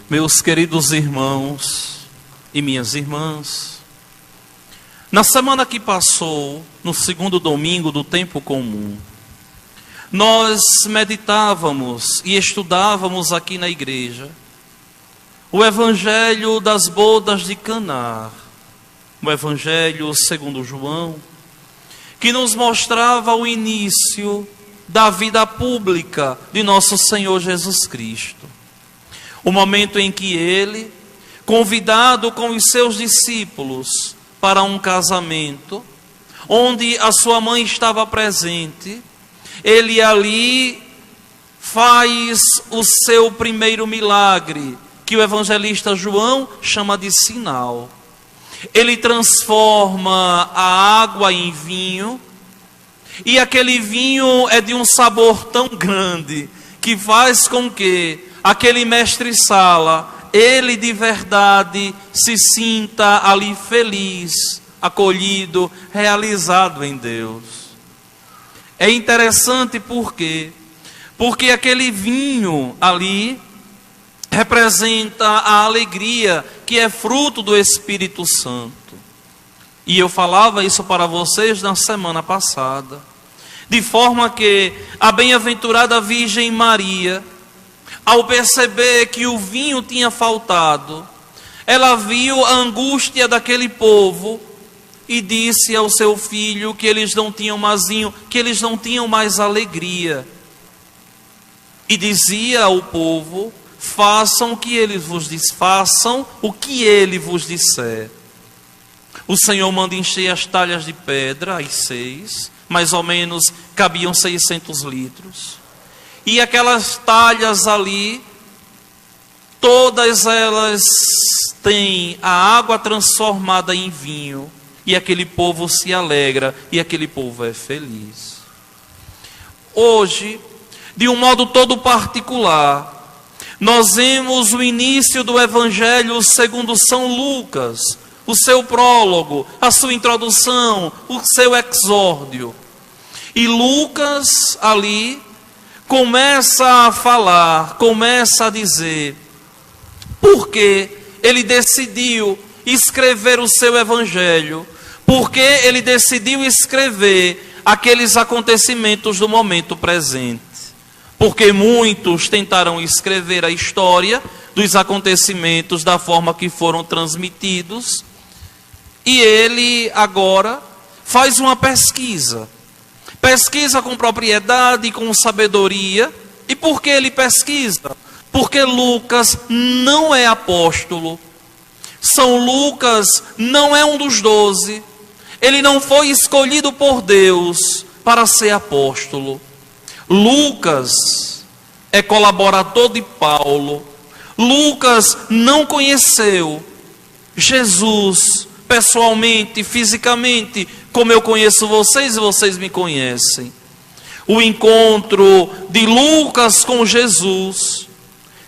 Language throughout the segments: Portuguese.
Meus queridos irmãos e minhas irmãs, na semana que passou, no segundo domingo do tempo comum, nós meditávamos e estudávamos aqui na igreja o Evangelho das bodas de Caná, o Evangelho segundo João, que nos mostrava o início da vida pública de nosso Senhor Jesus Cristo. O momento em que ele, convidado com os seus discípulos para um casamento, onde a sua mãe estava presente, ele ali faz o seu primeiro milagre, que o evangelista João chama de sinal. Ele transforma a água em vinho, e aquele vinho é de um sabor tão grande, que faz com que aquele mestre-sala, ele de verdade se sinta ali feliz, acolhido, realizado em Deus. É interessante porque aquele vinho ali representa a alegria que é fruto do Espírito Santo. E eu falava isso para vocês na semana passada. De forma que a bem-aventurada Virgem Maria, ao perceber que o vinho tinha faltado, ela viu a angústia daquele povo e disse ao seu filho que eles não tinham mais vinho, que eles não tinham mais alegria. E dizia ao povo: façam o que ele vos disser. O Senhor manda encher as talhas de pedra, as 6, mais ou menos cabiam 600 litros. E aquelas talhas ali, todas elas têm a água transformada em vinho. E aquele povo se alegra, e aquele povo é feliz. Hoje, de um modo todo particular, nós vemos o início do Evangelho segundo São Lucas, o seu prólogo, a sua introdução, o seu exórdio. E Lucas ali começa a falar, começa a dizer por que ele decidiu escrever o seu evangelho, porque ele decidiu escrever aqueles acontecimentos do momento presente. Porque muitos tentaram escrever a história dos acontecimentos da forma que foram transmitidos, e ele agora faz uma pesquisa com propriedade, com sabedoria. E por que ele pesquisa? Porque Lucas não é apóstolo. São Lucas não é um dos 12. Ele não foi escolhido por Deus para ser apóstolo. Lucas é colaborador de Paulo. Lucas não conheceu Jesus pessoalmente, fisicamente, como eu conheço vocês e vocês me conhecem. O encontro de Lucas com Jesus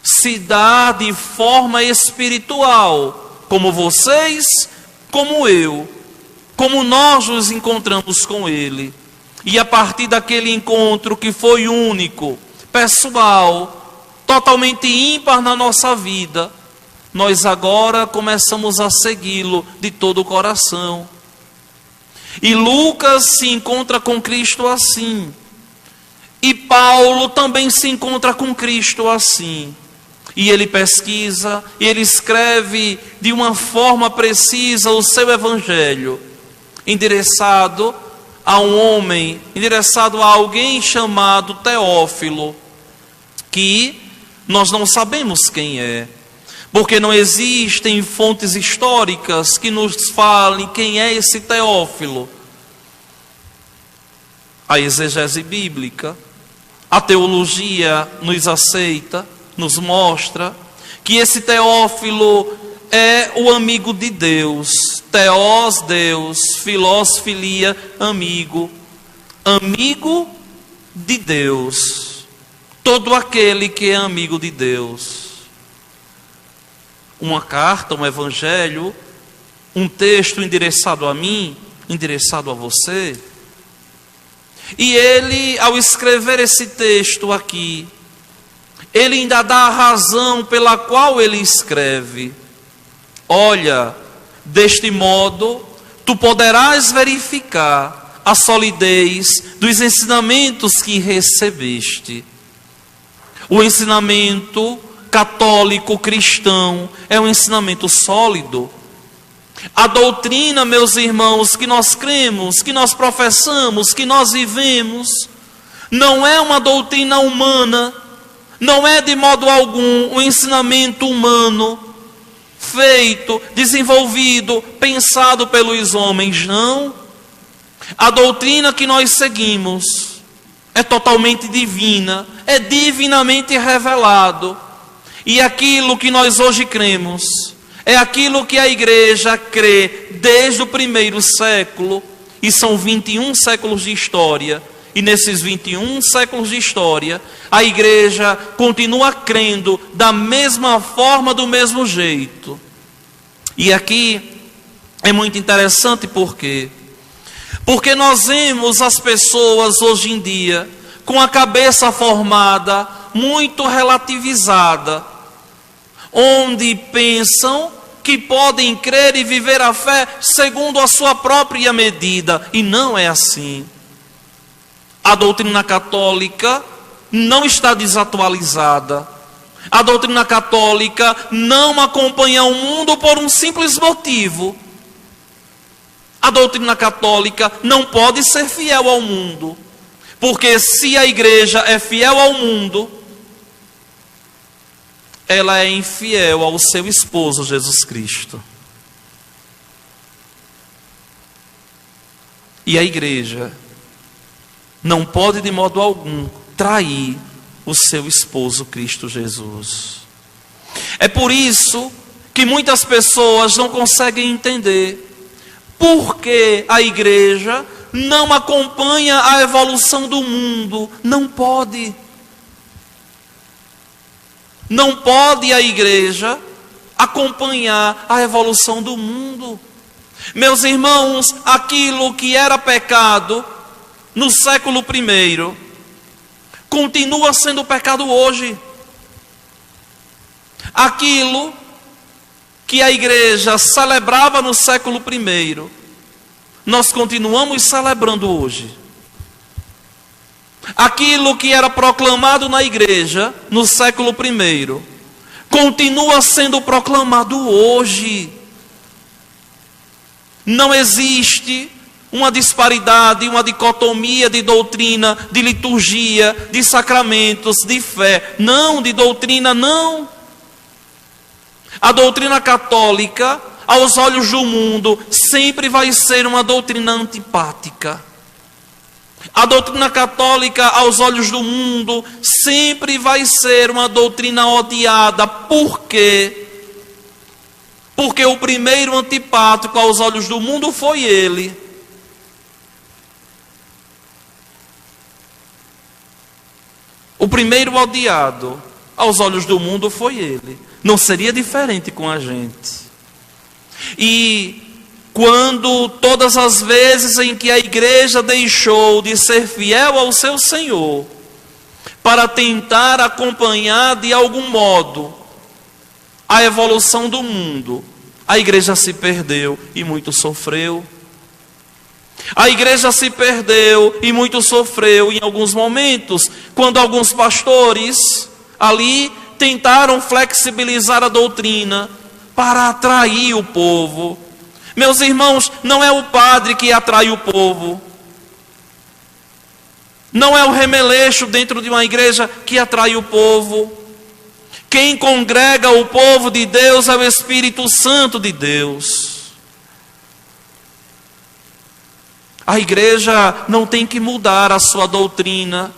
se dá de forma espiritual, como vocês, como eu, como nós nos encontramos com ele. E a partir daquele encontro que foi único, pessoal, totalmente ímpar na nossa vida, nós agora começamos a segui-lo de todo o coração. E Lucas se encontra com Cristo assim. E Paulo também se encontra com Cristo assim. E ele pesquisa, e ele escreve de uma forma precisa o seu evangelho, endereçado a um homem, endereçado a alguém chamado Teófilo, que nós não sabemos quem é, porque não existem fontes históricas que nos falem quem é esse Teófilo. A exegese bíblica, a teologia nos aceita, nos mostra que esse Teófilo é o amigo de Deus. Teós, Deus, filós, filia, amigo. Amigo de Deus. Todo aquele que é amigo de Deus. Uma carta, um evangelho, um texto endereçado a mim, endereçado a você. E ele, ao escrever esse texto aqui, ele ainda dá a razão pela qual ele escreve: olha, deste modo tu poderás verificar a solidez dos ensinamentos que recebeste. O ensinamento católico cristão é um ensinamento sólido. A doutrina, meus irmãos, que nós cremos, que nós professamos, que nós vivemos, não é uma doutrina humana, não é de modo algum um ensinamento humano, feito, desenvolvido, pensado pelos homens, não. A doutrina que nós seguimos é totalmente divina, é divinamente revelado. E aquilo que nós hoje cremos é aquilo que a igreja crê desde o primeiro século, e são 21 séculos de história. E nesses 21 séculos de história, a igreja continua crendo da mesma forma, do mesmo jeito. E aqui é muito interessante porque nós vemos as pessoas hoje em dia com a cabeça formada, muito relativizada, onde pensam que podem crer e viver a fé segundo a sua própria medida, e não é assim. A doutrina católica não está desatualizada. A doutrina católica não acompanha o mundo por um simples motivo. A doutrina católica não pode ser fiel ao mundo, porque se a igreja é fiel ao mundo, ela é infiel ao seu esposo Jesus Cristo. E a igreja não pode de modo algum trair o seu esposo Cristo Jesus. É por isso que muitas pessoas não conseguem entender por que a igreja não acompanha a evolução do mundo. Não pode. Não pode a igreja acompanhar a evolução do mundo. Meus irmãos, aquilo que era pecado no século I continua sendo pecado hoje. Aquilo que a igreja celebrava no século I, nós continuamos celebrando hoje. Aquilo que era proclamado na igreja no século I continua sendo proclamado hoje. Não existe uma disparidade, uma dicotomia de doutrina, de liturgia, de sacramentos, de fé. Não, de doutrina não. A doutrina católica, aos olhos do mundo, sempre vai ser uma doutrina antipática. A doutrina católica, aos olhos do mundo, sempre vai ser uma doutrina odiada. Por quê? Porque o primeiro antipático aos olhos do mundo foi ele. O primeiro odiado aos olhos do mundo foi ele. Não seria diferente com a gente. E quando todas as vezes em que a igreja deixou de ser fiel ao seu Senhor, para tentar acompanhar de algum modo a evolução do mundo, a igreja se perdeu e muito sofreu. A igreja se perdeu e muito sofreu em alguns momentos, quando alguns pastores ali tentaram flexibilizar a doutrina para atrair o povo. Meus irmãos, não é o padre que atrai o povo. Não é o remeleixo dentro de uma igreja que atrai o povo. Quem congrega o povo de Deus é o Espírito Santo de Deus. A igreja não tem que mudar a sua doutrina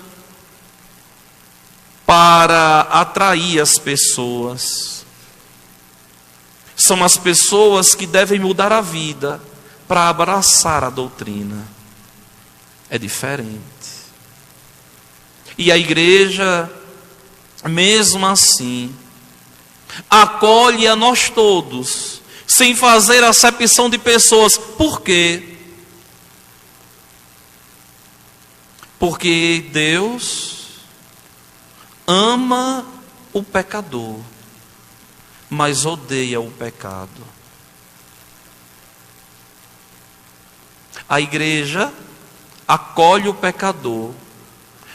para atrair as pessoas. São as pessoas que devem mudar a vida para abraçar a doutrina. É diferente. E a igreja, mesmo assim, acolhe a nós todos, sem fazer acepção de pessoas. Por quê? Porque Deus ama o pecador, mas odeia o pecado. A igreja acolhe o pecador,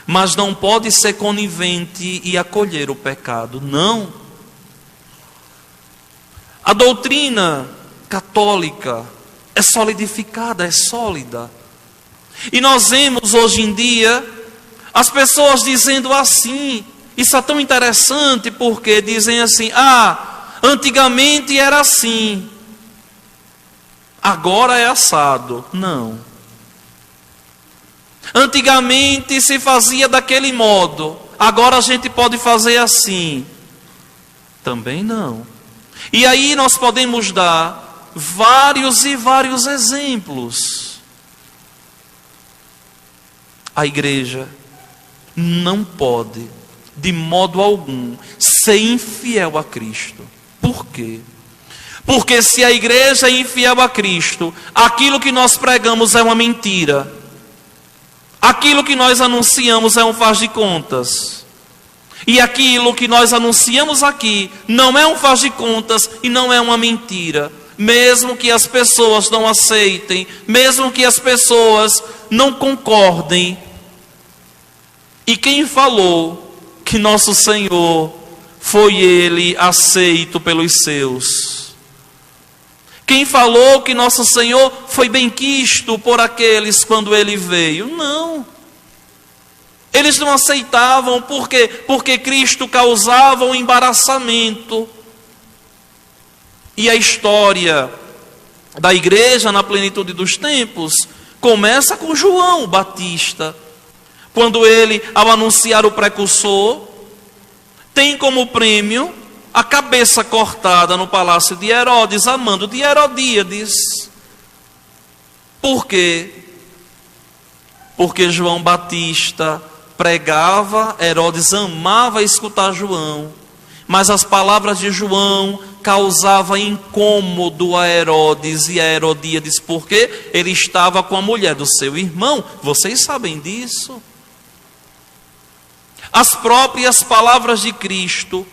mas não pode ser conivente e acolher o pecado. Não. A doutrina católica é solidificada, é sólida. E nós vemos hoje em dia as pessoas dizendo assim. Isso é tão interessante porque dizem assim: antigamente era assim, agora é assado. Não. Antigamente se fazia daquele modo, agora a gente pode fazer assim. Também não. E aí nós podemos dar vários e vários exemplos. A igreja não pode, de modo algum, ser infiel a Cristo. Por quê? Porque se a igreja é infiel a Cristo, aquilo que nós pregamos é uma mentira. Aquilo que nós anunciamos é um faz de contas. E aquilo que nós anunciamos aqui não é um faz de contas e não é uma mentira. Mesmo que as pessoas não aceitem, mesmo que as pessoas não concordem. E quem falou que nosso Senhor foi Ele aceito pelos seus? Quem falou que nosso Senhor foi benquisto por aqueles quando Ele veio? Não. Eles não aceitavam, por quê? Porque Cristo causava um embaraçamento. E a história da igreja na plenitude dos tempos começa com João Batista. Quando ele, ao anunciar o precursor, tem como prêmio a cabeça cortada no palácio de Herodes, a mando de Herodíades. Por quê? Porque João Batista pregava, Herodes amava escutar João, mas as palavras de João causavam incômodo a Herodes e a Herodíades, porque ele estava com a mulher do seu irmão. Vocês sabem disso? As próprias palavras de Cristo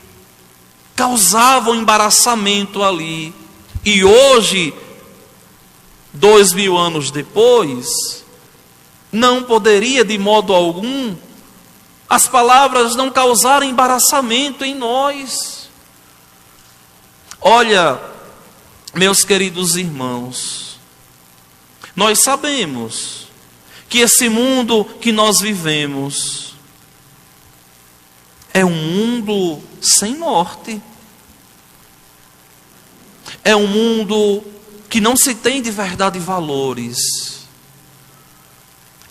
causavam embaraçamento ali. E hoje, 2000 anos depois, não poderia de modo algum as palavras não causarem embaraçamento em nós. Olha, meus queridos irmãos, nós sabemos que esse mundo que nós vivemos é um mundo sem norte. É um mundo que não se tem de verdade valores.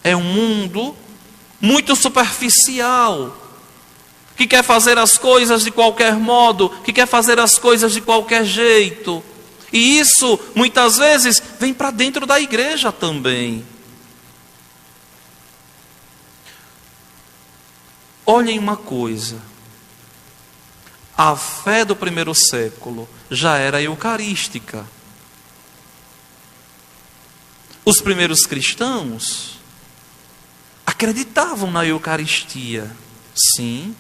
É um mundo muito superficial, que quer fazer as coisas de qualquer modo, que quer fazer as coisas de qualquer jeito. E isso, muitas vezes, vem para dentro da igreja também. Olhem uma coisa. A fé do primeiro século já era eucarística. Os primeiros cristãos acreditavam na Eucaristia, sim.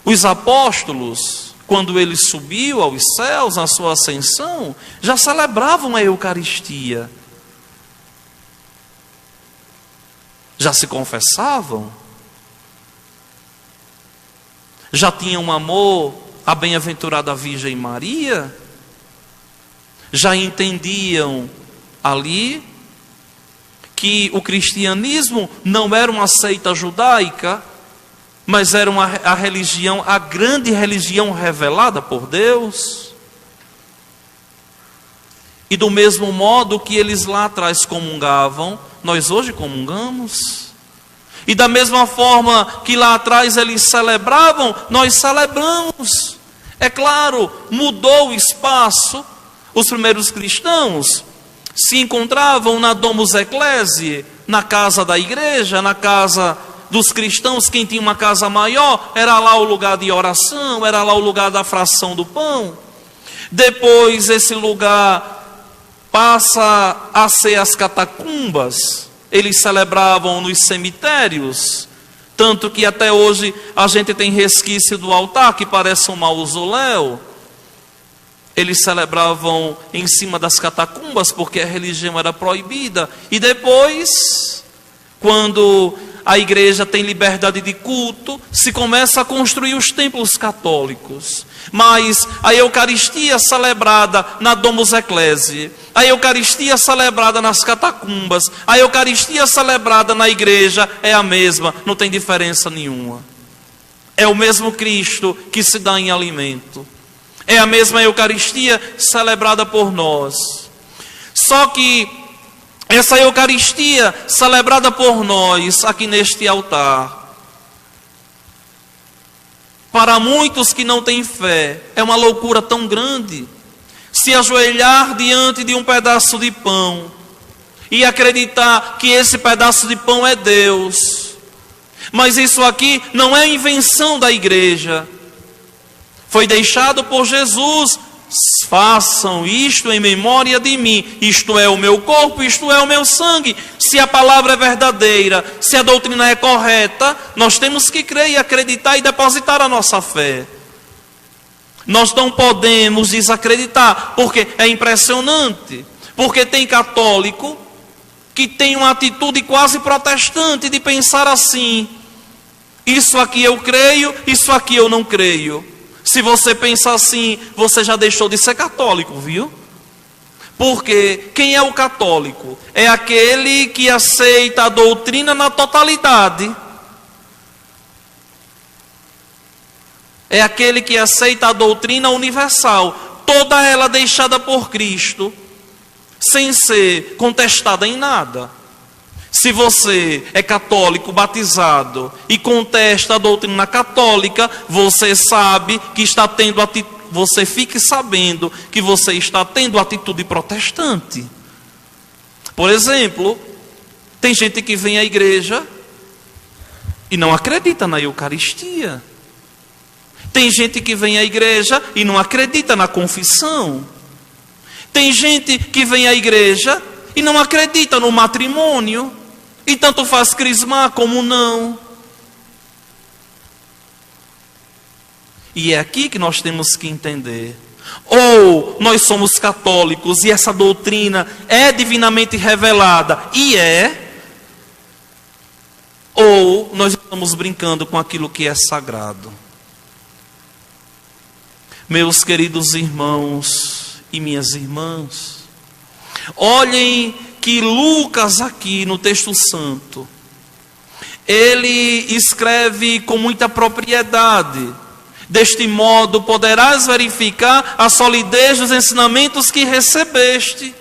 Os apóstolos, quando ele subiu aos céus, na sua ascensão, já celebravam a Eucaristia. Já se confessavam. Já tinham amor à bem-aventurada Virgem Maria. Já entendiam ali que o cristianismo não era uma seita judaica, mas era a religião, a grande religião revelada por Deus. E do mesmo modo que eles lá atrás comungavam, nós hoje comungamos. E da mesma forma que lá atrás eles celebravam, nós celebramos. É claro, mudou o espaço. Os primeiros cristãos se encontravam na Domus Ecclesiae, na casa da igreja, na casa dos cristãos. Quem tinha uma casa maior, era lá o lugar de oração, era lá o lugar da fração do pão. Depois esse lugar passa a ser as catacumbas. Eles celebravam nos cemitérios, Tanto que até hoje a gente tem resquício do altar, que parece um mausoléu. Eles celebravam em cima das catacumbas, porque a religião era proibida. E depois, quando a igreja tem liberdade de culto, se começa a construir os templos católicos. Mas a Eucaristia celebrada na Domus Ecclesiae, a Eucaristia celebrada nas catacumbas, a Eucaristia celebrada na igreja é a mesma, não tem diferença nenhuma. É o mesmo Cristo que se dá em alimento. É a mesma Eucaristia celebrada por nós. Só que essa Eucaristia celebrada por nós aqui neste altar, para muitos que não têm fé, é uma loucura tão grande. Se ajoelhar diante de um pedaço de pão e acreditar que esse pedaço de pão é Deus. Mas isso aqui não é invenção da igreja. Foi deixado por Jesus. Façam isto em memória de mim. Isto é o meu corpo, isto é o meu sangue. Se a palavra é verdadeira, se a doutrina é correta, nós temos que crer e acreditar e depositar a nossa fé. Nós não podemos desacreditar, porque é impressionante. Porque tem católico que tem uma atitude quase protestante de pensar assim: isso aqui eu creio, isso aqui eu não creio. Se você pensa assim, você já deixou de ser católico, viu? Porque quem é o católico? É aquele que aceita a doutrina na totalidade. É aquele que aceita a doutrina universal, toda ela deixada por Cristo, sem ser contestada em nada. Se você é católico batizado e contesta a doutrina católica, você sabe que está tendo você fique sabendo que você está tendo atitude protestante. Por exemplo, tem gente que vem à igreja e não acredita na Eucaristia. Tem gente que vem à igreja e não acredita na confissão. Tem gente que vem à igreja e não acredita no matrimônio. E tanto faz crismar como não. E é aqui que nós temos que entender. Ou nós somos católicos e essa doutrina é divinamente revelada, e ou nós estamos brincando com aquilo que é sagrado. Meus queridos irmãos e minhas irmãs, olhem que Lucas aqui no texto santo, ele escreve com muita propriedade: deste modo poderás verificar a solidez dos ensinamentos que recebeste.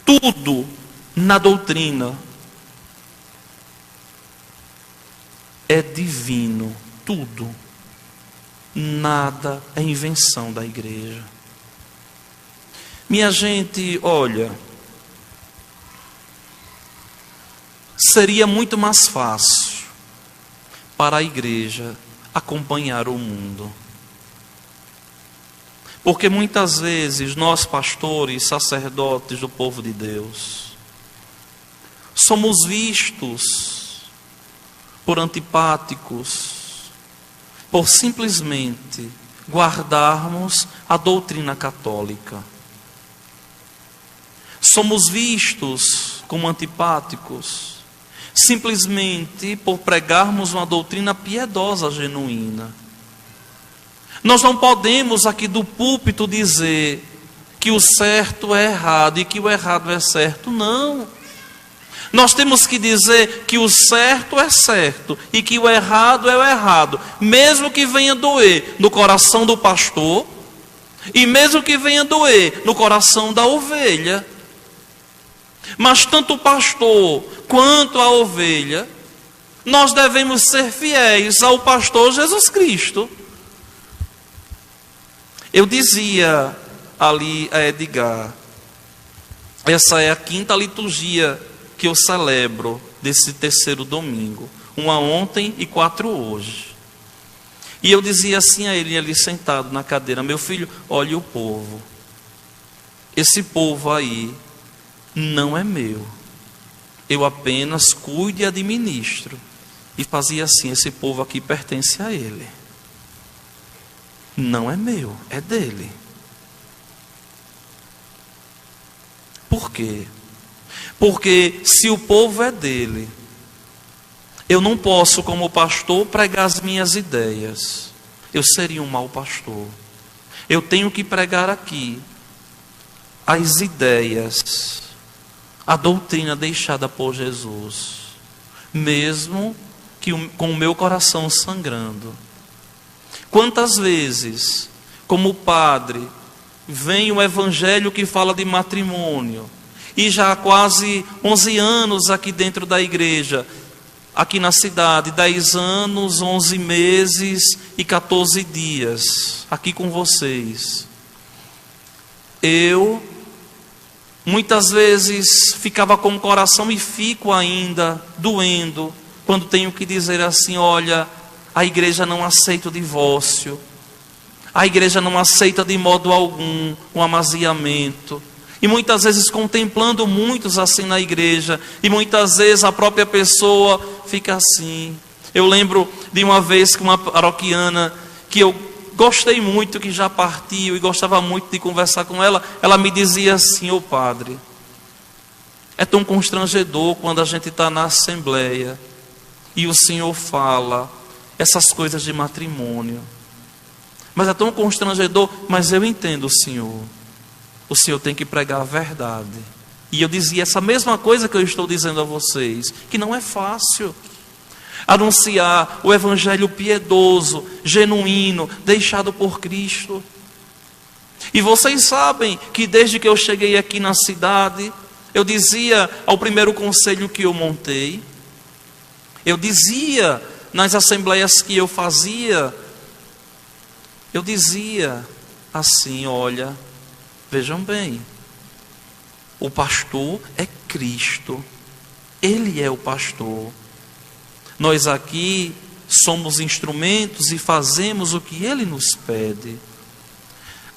Tudo na doutrina é divino, tudo. Nada é invenção da igreja. Minha gente, olha, seria muito mais fácil para a igreja acompanhar o mundo. Porque muitas vezes nós, pastores, sacerdotes do povo de Deus, somos vistos por antipáticos, por simplesmente guardarmos a doutrina católica. Somos vistos como antipáticos simplesmente por pregarmos uma doutrina piedosa, genuína. Nós não podemos aqui do púlpito dizer que o certo é errado e que o errado é certo. Não. Nós temos que dizer que o certo é certo e que o errado é o errado, mesmo que venha doer no coração do pastor e mesmo que venha doer no coração da ovelha. Mas tanto o pastor quanto a ovelha, nós devemos ser fiéis ao pastor Jesus Cristo. Eu dizia ali a Edgar, essa é a 5ª liturgia que eu celebro desse 3º domingo. Uma ontem e 4 hoje. E eu dizia assim a ele ali sentado na cadeira: meu filho, olhe o povo. Esse povo aí não é meu. Eu apenas cuido e administro. E fazia assim: esse povo aqui pertence a ele. Não é meu, é dele. Por quê? Porque se o povo é dele, eu não posso, como pastor, pregar as minhas ideias. Eu seria um mau pastor. Eu tenho que pregar aqui as ideias, a doutrina deixada por Jesus, mesmo que com o meu coração sangrando. Quantas vezes, como padre, vem o evangelho que fala de matrimônio, e já há quase 11 anos aqui dentro da igreja, aqui na cidade, 10 anos, 11 meses e 14 dias, aqui com vocês. Eu, muitas vezes, ficava com o coração e fico ainda doendo, quando tenho que dizer assim: olha, a igreja não aceita o divórcio, a igreja não aceita de modo algum o amaziamento. E muitas vezes contemplando muitos assim na igreja, e muitas vezes a própria pessoa fica assim. Eu lembro de uma vez que uma paroquiana, que eu gostei muito, que já partiu, e gostava muito de conversar com ela, ela me dizia assim: ô padre, é tão constrangedor quando a gente está na assembleia, e o senhor fala essas coisas de matrimônio. Mas é tão constrangedor, mas eu entendo o senhor. O senhor tem que pregar a verdade. E eu dizia essa mesma coisa que eu estou dizendo a vocês, que não é fácil anunciar o evangelho piedoso, genuíno, deixado por Cristo. E vocês sabem que desde que eu cheguei aqui na cidade, eu dizia ao primeiro conselho que eu montei, eu dizia nas assembleias que eu fazia, eu dizia assim: olha, vejam bem, o pastor é Cristo, Ele é o pastor. Nós aqui somos instrumentos e fazemos o que Ele nos pede.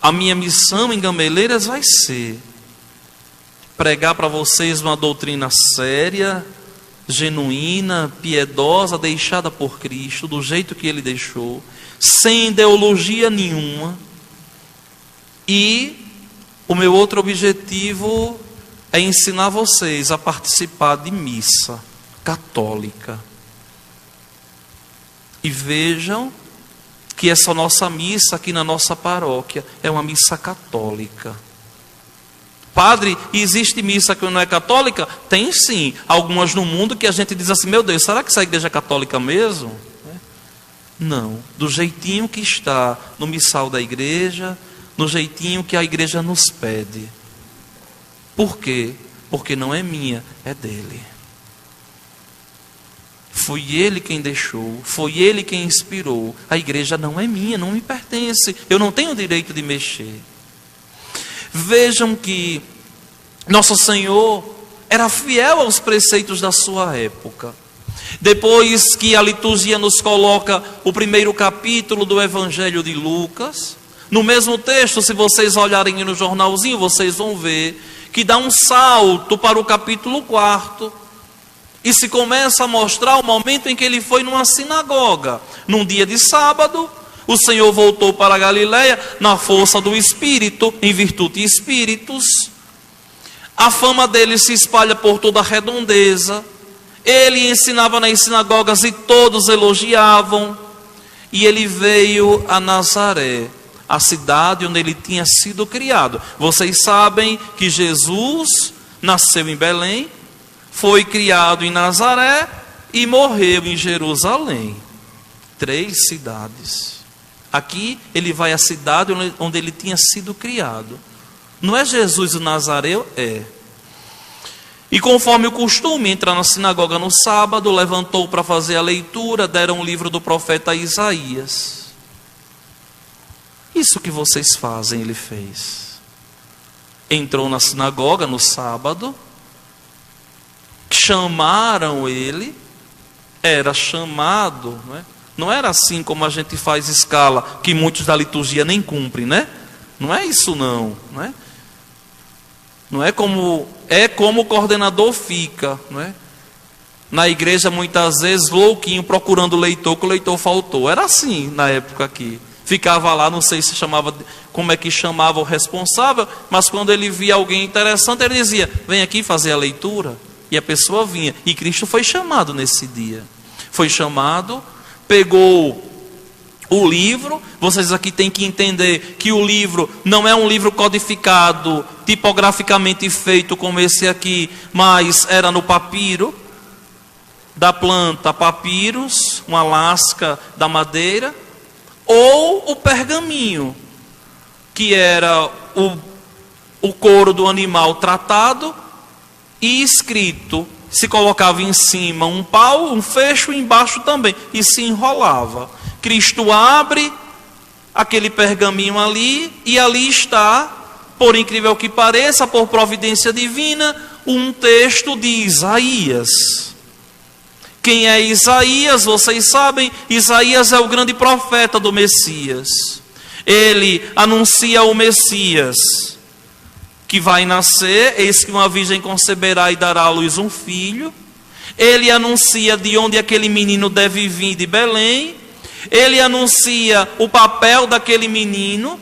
A minha missão em Gameleiras vai ser pregar para vocês uma doutrina séria, genuína, piedosa, deixada por Cristo, do jeito que Ele deixou, sem ideologia nenhuma. E o meu outro objetivo é ensinar vocês a participar de missa católica. E vejam que essa nossa missa aqui na nossa paróquia é uma missa católica. Padre, existe missa que não é católica? Tem sim, algumas no mundo que a gente diz assim: meu Deus, será que essa igreja é católica mesmo? Não, do jeitinho que está no missal da igreja, no jeitinho que a igreja nos pede. Por quê? Porque não é minha, é dele. Foi ele quem deixou, foi ele quem inspirou. A igreja não é minha, não me pertence, eu não tenho o direito de mexer. Vejam que Nosso Senhor era fiel aos preceitos da sua época. Depois que a liturgia nos coloca o primeiro capítulo do Evangelho de Lucas, no mesmo texto, se vocês olharem no jornalzinho, vocês vão ver que dá um salto para o capítulo 4 e se começa a mostrar o momento em que ele foi numa sinagoga. Num dia de sábado, o Senhor voltou para a Galileia na força do Espírito, em virtude de Espíritos. A fama dele se espalha por toda a redondeza. Ele ensinava nas sinagogas e todos elogiavam. E ele veio a Nazaré, a cidade onde ele tinha sido criado. Vocês sabem que Jesus nasceu em Belém, foi criado em Nazaré e morreu em Jerusalém. 3 cidades. Aqui ele vai à cidade onde ele tinha sido criado. Não é Jesus o Nazareu? É. E conforme o costume, entrar na sinagoga no sábado, levantou para fazer a leitura, deram o livro do profeta Isaías. Isso que vocês fazem, ele fez. Entrou na sinagoga no sábado, chamaram ele, era chamado, não é? Não era assim como a gente faz escala, que muitos da liturgia nem cumprem, né? Não é isso não, não é? Não é como o coordenador fica, não é? Na igreja muitas vezes louquinho procurando o leitor, que o leitor faltou. Era assim na época aqui. Ficava lá, não sei se chamava, como é que chamava o responsável, mas quando ele via alguém interessante, ele dizia: vem aqui fazer a leitura. E a pessoa vinha. E Cristo foi chamado nesse dia. Foi chamado, pegou o livro. Vocês aqui têm que entender que o livro não é um livro codificado, tipograficamente feito como esse aqui, mas era no papiro da planta papyrus, uma lasca da madeira, ou o pergaminho, que era o couro do animal tratado e escrito. Se colocava em cima um pau, um fecho, embaixo também, e se enrolava. Cristo abre aquele pergaminho ali, e ali está, por incrível que pareça, por providência divina, um texto de Isaías. Quem é Isaías? Vocês sabem, Isaías é o grande profeta do Messias. Ele anuncia o Messias que vai nascer. Eis que uma virgem conceberá e dará à luz um filho. Ele anuncia de onde aquele menino deve vir, de Belém. Ele anuncia o papel daquele menino.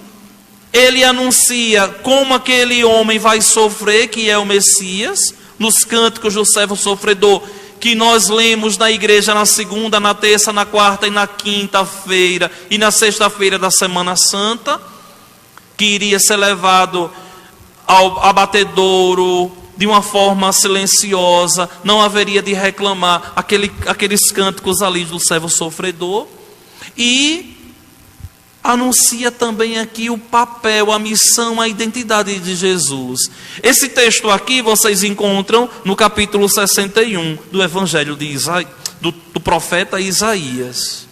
Ele anuncia como aquele homem vai sofrer, que é o Messias, nos cânticos do servo sofredor, que nós lemos na igreja na segunda, na terça, na quarta e na quinta-feira e na sexta-feira da Semana Santa, que iria ser levado ao abatedouro de uma forma silenciosa, não haveria de reclamar aqueles cânticos ali do servo sofredor. E anuncia também aqui o papel, a missão, a identidade de Jesus. Esse texto aqui vocês encontram no capítulo 61 do Evangelho de do profeta Isaías.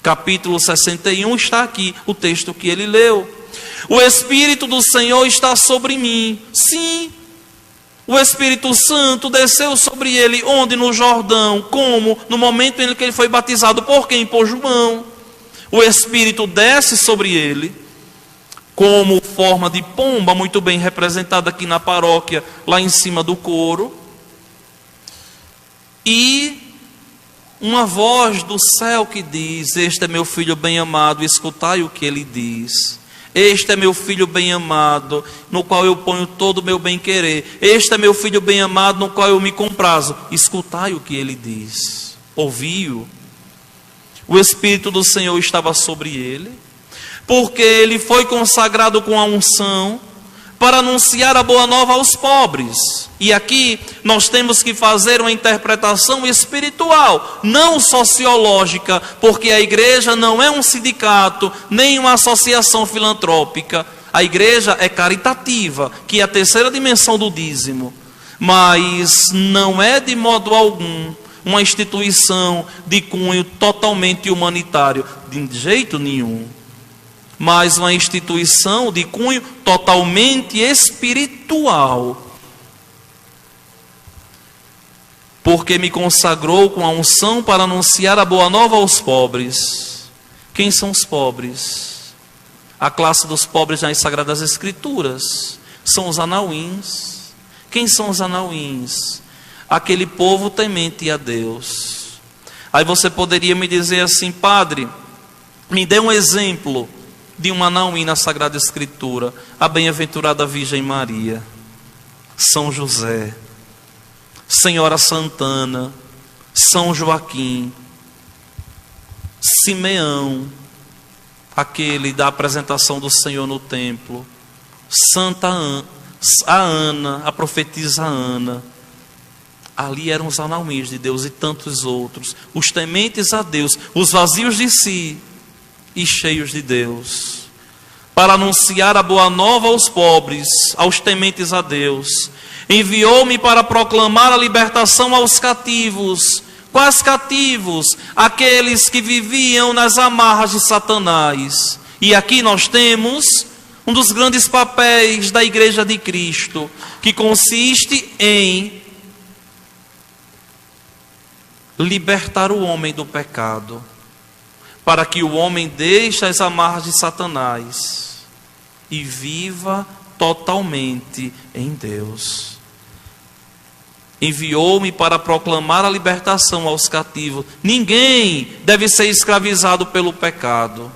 Capítulo 61 está aqui o texto que ele leu. O Espírito do Senhor está sobre mim. Sim, o Espírito Santo desceu sobre ele, onde? No Jordão. Como? No momento em que ele foi batizado. Por quem? Por João. O Espírito desce sobre ele, como forma de pomba, muito bem representada aqui na paróquia, lá em cima do coro. E uma voz do céu que diz: este é meu filho bem amado, escutai o que ele diz. Este é meu filho bem amado, no qual eu ponho todo o meu bem-querer. Este é meu filho bem amado, no qual eu me comprazo. Escutai o que ele diz. Ouviu? O Espírito do Senhor estava sobre ele, porque ele foi consagrado com a unção para anunciar a boa nova aos pobres. E aqui nós temos que fazer uma interpretação espiritual, não sociológica, porque a igreja não é um sindicato, nem uma associação filantrópica. A igreja é caritativa, que é a terceira dimensão do dízimo, mas não é de modo algum uma instituição de cunho totalmente humanitário, de jeito nenhum, mas uma instituição de cunho totalmente espiritual, porque me consagrou com a unção para anunciar a boa nova aos pobres. Quem são os pobres? A classe dos pobres nas Sagradas Escrituras são os anauins. Quem são os anauins? Aquele povo temente a Deus. Aí você poderia me dizer assim: padre, me dê um exemplo de um anauim na Sagrada Escritura. A bem-aventurada Virgem Maria, São José, Senhora Santana, São Joaquim, Simeão, aquele da apresentação do Senhor no templo, a Ana, a profetisa Ana. Ali eram os anauins de Deus e tantos outros, os tementes a Deus, os vazios de si e cheios de Deus, para anunciar a boa nova aos pobres, aos tementes a Deus. Enviou-me para proclamar a libertação aos cativos. Quais cativos? Aqueles que viviam nas amarras de Satanás. E aqui nós temos um dos grandes papéis da Igreja de Cristo, que consiste em libertar o homem do pecado, para que o homem deixe as amarras de Satanás e viva totalmente em Deus. Enviou-me para proclamar a libertação aos cativos. Ninguém deve ser escravizado pelo pecado.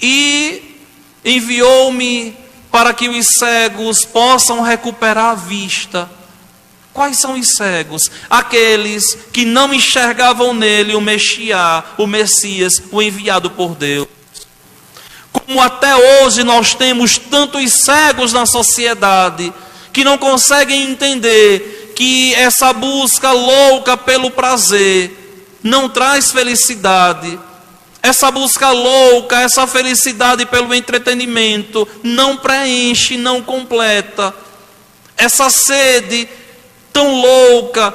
E enviou-me para que os cegos possam recuperar a vista. Quais são os cegos? Aqueles que não enxergavam nele o Messias, o enviado por Deus. Como até hoje nós temos tantos cegos na sociedade que não conseguem entender que essa busca louca pelo prazer não traz felicidade. Essa busca louca, essa felicidade pelo entretenimento não preenche, não completa. Essa sede tão louca,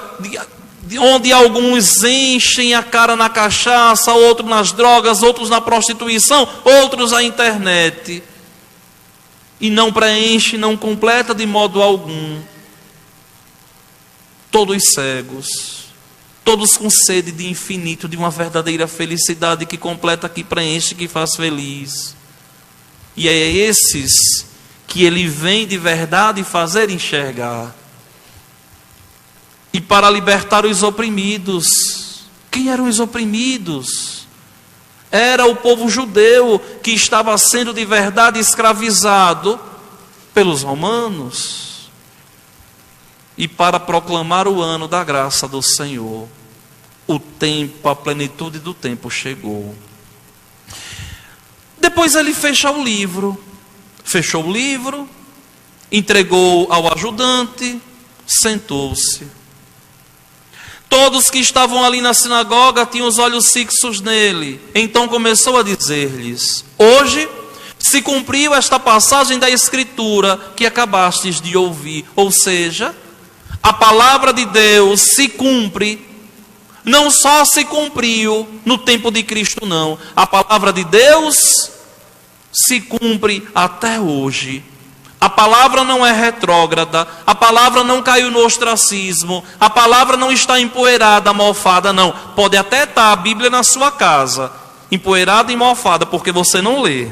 onde alguns enchem a cara na cachaça, outros nas drogas, outros na prostituição, outros na internet. E não preenche, não completa de modo algum. Todos cegos, todos com sede de infinito, de uma verdadeira felicidade que completa, que preenche, que faz feliz. E é esses que ele vem de verdade fazer enxergar. E para libertar os oprimidos. Quem eram os oprimidos? Era o povo judeu que estava sendo de verdade escravizado pelos romanos. E para proclamar o ano da graça do Senhor, o tempo, a plenitude do tempo chegou. Depois ele fechou o livro, entregou ao ajudante, sentou-se. Todos que estavam ali na sinagoga tinham os olhos fixos nele. Então começou a dizer-lhes: hoje se cumpriu esta passagem da Escritura que acabastes de ouvir. Ou seja, a palavra de Deus se cumpre. Não só se cumpriu no tempo de Cristo, não. A palavra de Deus se cumpre até hoje. A palavra não é retrógrada, a palavra não caiu no ostracismo, a palavra não está empoeirada, mofada, não. Pode até estar a Bíblia na sua casa, empoeirada e mofada, porque você não lê.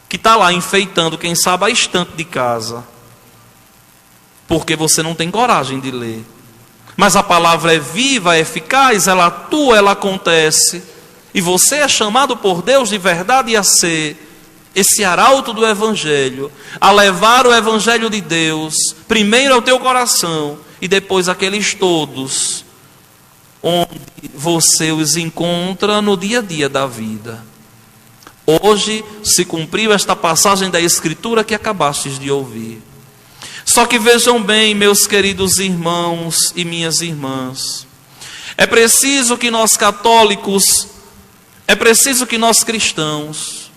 Que está lá enfeitando, quem sabe, a estante de casa. Porque você não tem coragem de ler. Mas a palavra é viva, é eficaz, ela atua, ela acontece. E você é chamado por Deus de verdade a ser esse arauto do Evangelho, a levar o Evangelho de Deus, primeiro ao teu coração, e depois àqueles todos, onde você os encontra no dia a dia da vida. Hoje se cumpriu esta passagem da Escritura que acabastes de ouvir. Só que vejam bem, meus queridos irmãos e minhas irmãs, é preciso que nós católicos, é preciso que nós cristãos,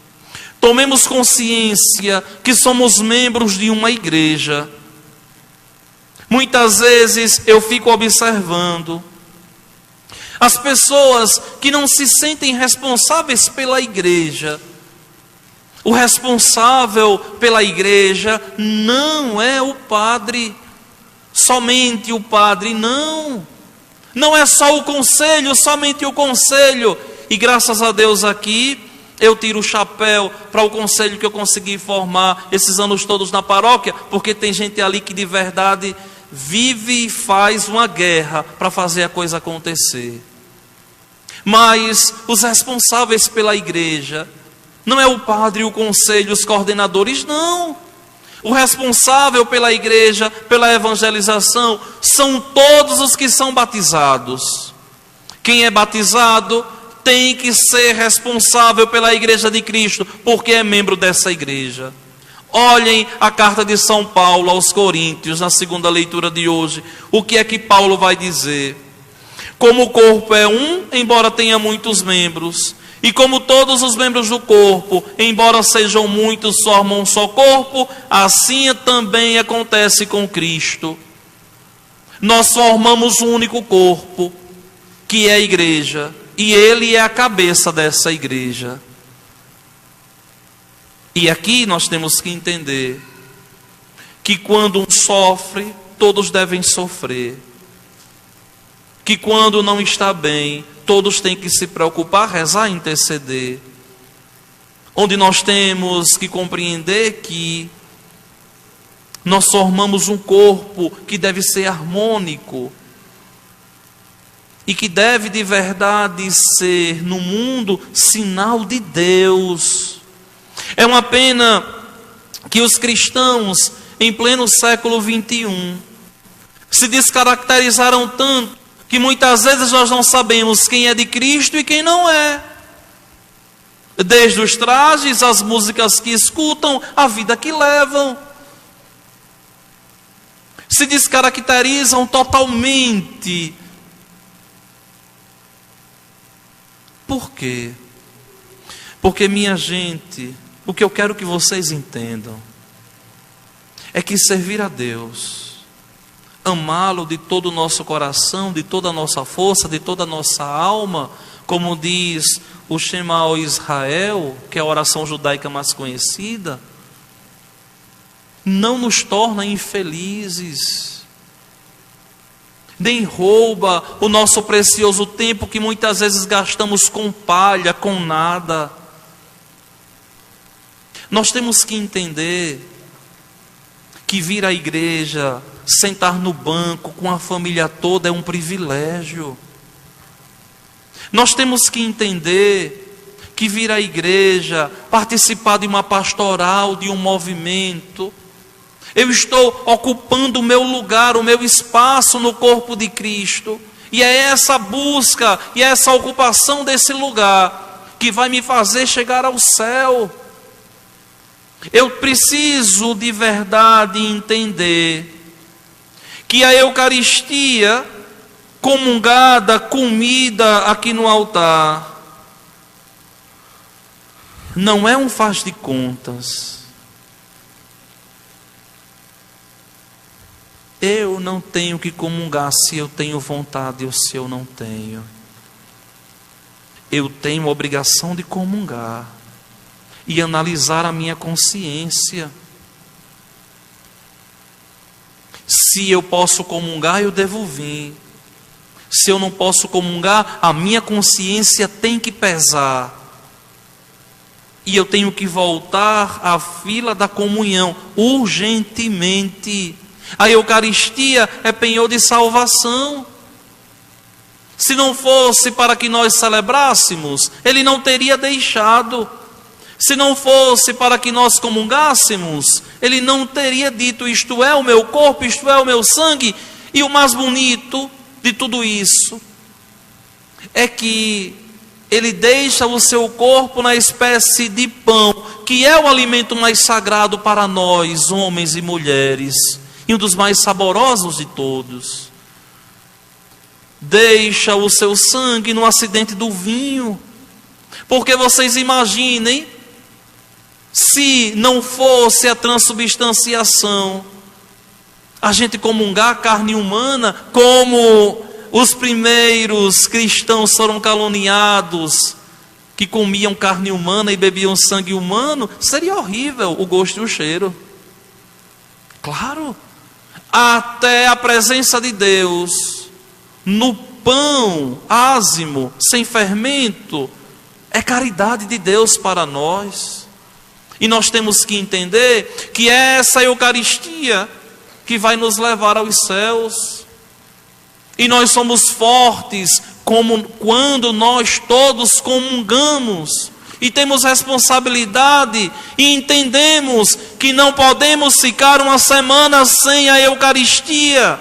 tomemos consciência que somos membros de uma igreja. Muitas vezes eu fico observando as pessoas que não se sentem responsáveis pela igreja. O responsável pela igreja não é o padre, somente o padre, não. Não é só o conselho, somente o conselho. E graças a Deus aqui, eu tiro o chapéu para o conselho que eu consegui formar esses anos todos na paróquia, porque tem gente ali que de verdade vive e faz uma guerra para fazer a coisa acontecer. Mas os responsáveis pela igreja não é o padre, o conselho, os coordenadores, não. O responsável pela igreja, pela evangelização, são todos os que são batizados. Quem é batizado tem que ser responsável pela igreja de Cristo, porque é membro dessa igreja. Olhem a carta de São Paulo aos Coríntios, na segunda leitura de hoje. O que é que Paulo vai dizer? Como o corpo é um, embora tenha muitos membros, e como todos os membros do corpo, embora sejam muitos, formam um só corpo, assim também acontece com Cristo. Nós formamos um único corpo, que é a igreja, e Ele é a cabeça dessa igreja. E aqui nós temos que entender que quando um sofre, todos devem sofrer. Que quando não está bem, todos têm que se preocupar, rezar e interceder. onde nós temos que compreender que nós formamos um corpo que deve ser harmônico e que deve de verdade ser no mundo sinal de Deus. É uma pena que os cristãos em pleno século 21 se descaracterizaram tanto que muitas vezes nós não sabemos quem é de Cristo e quem não é. Desde os trajes, as músicas que escutam, a vida que levam. Se descaracterizam totalmente. Por quê? Porque, minha gente, o que eu quero que vocês entendam é que servir a Deus, amá-lo de todo o nosso coração, de toda a nossa força, de toda a nossa alma, como diz o Shema Israel, que é a oração judaica mais conhecida, não nos torna infelizes, nem rouba o nosso precioso tempo que muitas vezes gastamos com palha, com nada. Nós temos que entender que vir à igreja, sentar no banco com a família toda é um privilégio. Nós temos que entender que vir à igreja, participar de uma pastoral, de um movimento, eu estou ocupando o meu lugar, o meu espaço no corpo de Cristo. E é essa busca e essa ocupação desse lugar que vai me fazer chegar ao céu. Eu preciso de verdade entender que a Eucaristia comungada, comida aqui no altar, não é um faz de contas. Eu não tenho que comungar se eu tenho vontade ou se eu não tenho. Eu tenho a obrigação de comungar e analisar a minha consciência. Se eu posso comungar, eu devo vir. Se eu não posso comungar, a minha consciência tem que pesar. E eu tenho que voltar à fila da comunhão urgentemente. A Eucaristia é penhor de salvação. Se não fosse para que nós celebrássemos, Ele não teria deixado. Se não fosse para que nós comungássemos, Ele não teria dito: isto é o meu corpo, isto é o meu sangue. E o mais bonito de tudo isso é que Ele deixa o seu corpo na espécie de pão, que é o alimento mais sagrado para nós, homens e mulheres, e um dos mais saborosos de todos. Deixa o seu sangue no acidente do vinho, porque vocês imaginem, se não fosse a transubstanciação, a gente comungar carne humana, como os primeiros cristãos foram caluniados, que comiam carne humana e bebiam sangue humano, seria horrível o gosto e o cheiro. Claro, até a presença de Deus no pão ázimo, sem fermento, é caridade de Deus para nós. E nós temos que entender que é essa Eucaristia que vai nos levar aos céus. E nós somos fortes como quando nós todos comungamos e temos responsabilidade e entendemos que não podemos ficar uma semana sem a Eucaristia,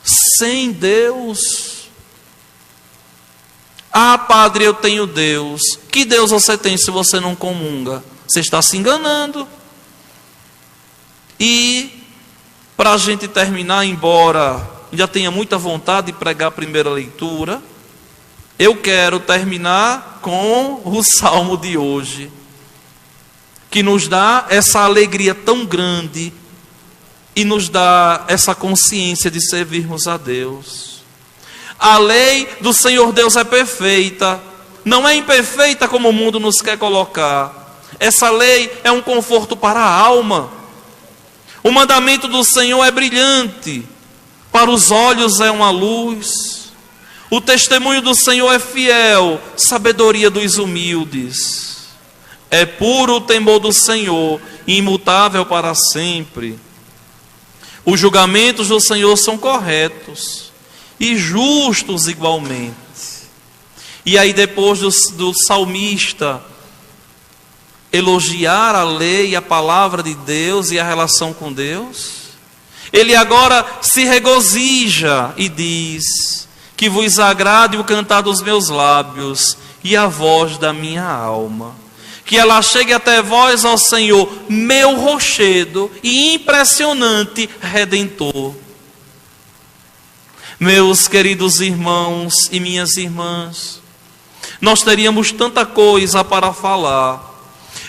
sem Deus. Ah, padre, eu tenho Deus. Que Deus você tem se você não comunga? Você está se enganando. E para a gente terminar, embora já tenha muita vontade de pregar a primeira leitura, eu quero terminar com o salmo de hoje, que nos dá essa alegria tão grande e nos dá essa consciência de servirmos a Deus. A lei do Senhor Deus é perfeita, não é imperfeita como o mundo nos quer colocar. Essa lei é um conforto para a alma. O mandamento do Senhor é brilhante, para os olhos é uma luz. O testemunho do Senhor é fiel, sabedoria dos humildes. É puro o temor do Senhor, imutável para sempre. Os julgamentos do Senhor são corretos e justos igualmente. E aí depois do salmista elogiar a lei, a palavra de Deus e a relação com Deus, ele agora se regozija e diz: que vos agrade o cantar dos meus lábios e a voz da minha alma. Que ela chegue até vós, ó Senhor, meu rochedo e impressionante Redentor. Meus queridos irmãos e minhas irmãs, nós teríamos tanta coisa para falar,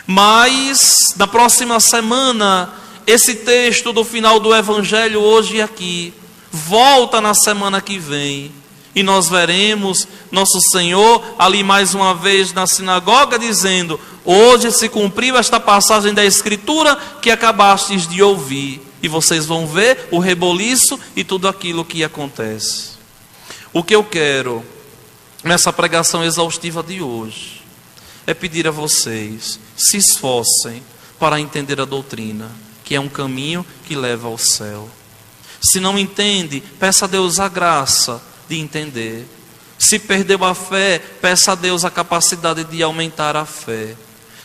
mas na próxima semana, esse texto do final do Evangelho, hoje e aqui, volta na semana que vem. E nós veremos nosso Senhor ali mais uma vez na sinagoga dizendo: hoje se cumpriu esta passagem da Escritura que acabastes de ouvir. E vocês vão ver o reboliço e tudo aquilo que acontece. O que eu quero nessa pregação exaustiva de hoje é pedir a vocês: se esforcem para entender a doutrina, que é um caminho que leva ao céu. Se não entende, peça a Deus a graça de entender. Se perdeu a fé, peça a Deus a capacidade de aumentar a fé.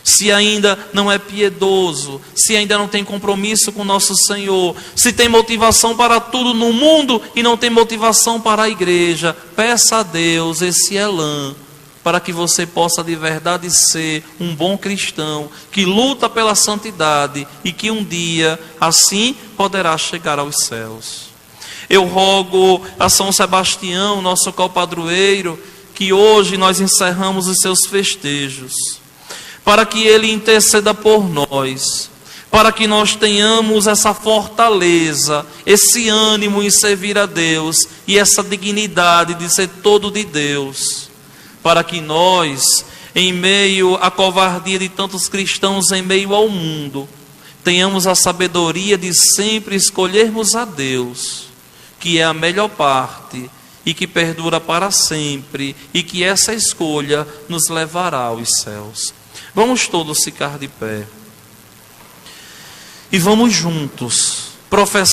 Se ainda não é piedoso, se ainda não tem compromisso com nosso Senhor, se tem motivação para tudo no mundo e não tem motivação para a igreja, peça a Deus esse elan, para que você possa de verdade ser um bom cristão, que luta pela santidade e que um dia assim poderá chegar aos céus. Eu rogo a São Sebastião, nosso copadroeiro, que hoje nós encerramos os seus festejos, para que ele interceda por nós, para que nós tenhamos essa fortaleza, esse ânimo em servir a Deus e essa dignidade de ser todo de Deus, para que nós, em meio à covardia de tantos cristãos em meio ao mundo, tenhamos a sabedoria de sempre escolhermos a Deus, que é a melhor parte e que perdura para sempre, e que essa escolha nos levará aos céus. Vamos todos ficar de pé e vamos juntos professar